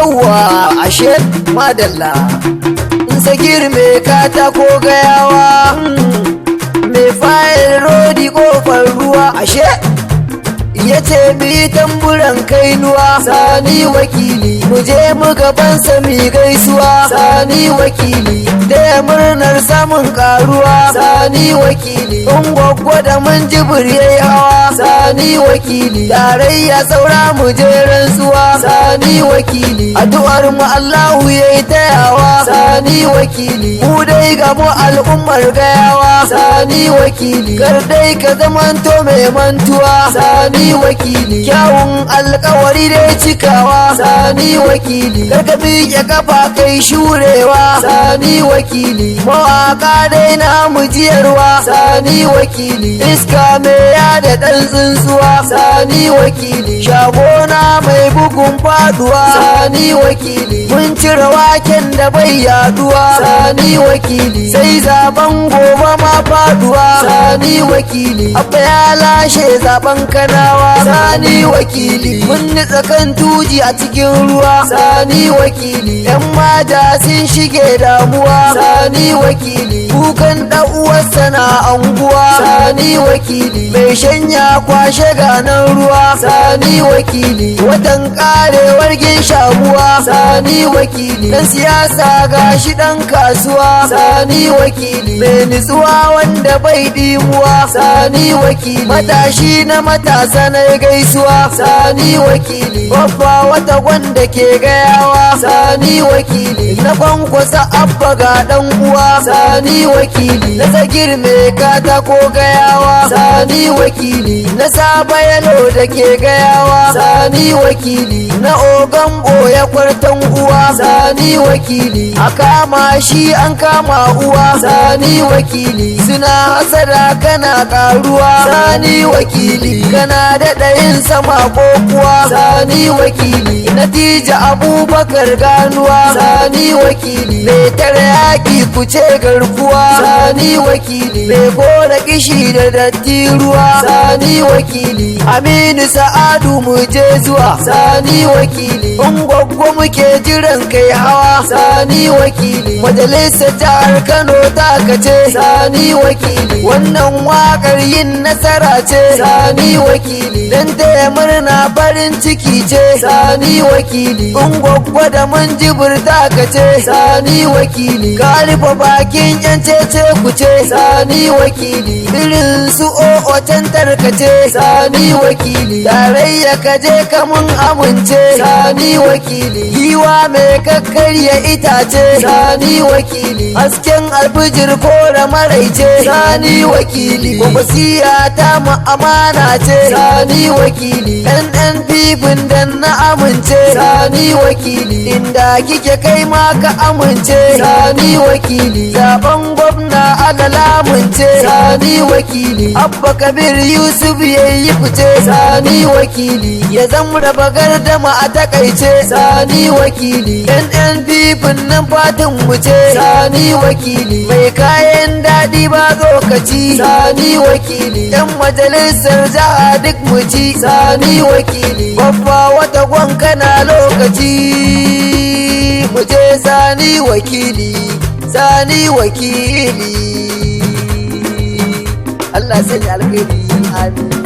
yawwa ashe madalla sagir mai katako gayawa mai fayil rodi kofar ruwa ashe ya ce bi tamburan kainuwa sani wakili mu je mu gaban sami gaisuwa sani wakili da murnar samun karuwa sani wakili ungwaggwa da mun jibir yayi hawa sani wakili tarayya saura mu je rantsuwa sani wakili addu'ar mu Allahu yayi tayawa sani wakili mu dai ga mu al'ummar gayawa sani wakili kar dai ka zamanto mai mantuwa sani wakili kyawun alkawari dai cikawa sani wakili karka miƙe kafa kai shurewa sani wakili mawaka dai na mujiyarwa sani wakili iska mai yada ɗan tsuntsuwa sani wakili shagona mai bugun faduwa sani wakili mun cire waken da bai yaduwa sani wakili sai zaben gobe ma faduwa sani wakili abba ya lashe zaben kanawa sani wakili mun nitsa kan tuji a cikin ruwa sani wakili yan mata sun shige damuwa sani wakili kukan ɗan'uwarsa na anguwa sani wakili mai shanya kwashe ganan ruwa sani wakili watan karewar ginshamuwa sani wakili dan siyasa gashi dan kasuwa sani wakili mai nutsuwa wanda bai dimuwa sani wakili matashi na matasa na gaisuwa sani wakili babba wata gwanda ke gayawa sani wakili na kwankwasa abba ga dan uwa sani wakili na sagir mai katako gayawa sani wakili na saba yalo da ke gayawa sani wakili na ogan boye kwartan uwa sani wakili a kama shi an kama uwa sani wakili suna hasada kana karuwa sani wakili kana daɗa yin sama ko kuwa sani wakili natija abubakar ganuwa sani wakili mai tare yaki kuce garkuwa sani wakili mai kora kishi da datti ruwa sani wakili aminu sa'adu mu je zuwa sani wakili ungwaggwa muke jiran kai hawa sani wakili majalisar jihar kano ta kace sani wakili wannan wakar yin nasara ce sani wakili dan taya murna farin ciki ce sani wakili ungwaggwa da mun jibir ta kace sani wakili ka rufe bakin yan cece kuce sani wakili irin su o'o can tarkace sani wakili tarayya kaje ka mun amince sani wakili giwa mai kakkarya itace sani wakili hasken alfijir kora maraice sani wakili kwamfasiya ta mu amana ce sani wakili ɗan fifin dan na amince sani wakili inda kike kai ma ka amince sani wakili zaben gwamna aka lamunce sani wakili abba kabir yusuf yayi fice sani wakili ya zama raba gardama a takaice sani wakili ɗan fifin nan fatin mu ce sani wakili mai kayan daɗi ba lokaci sani wakili yan majalisar jiha duk mu ci sani wakili babba wata gwanka na lokaci mu je sani wakili sani wakili Allah sanya alkhairi amin.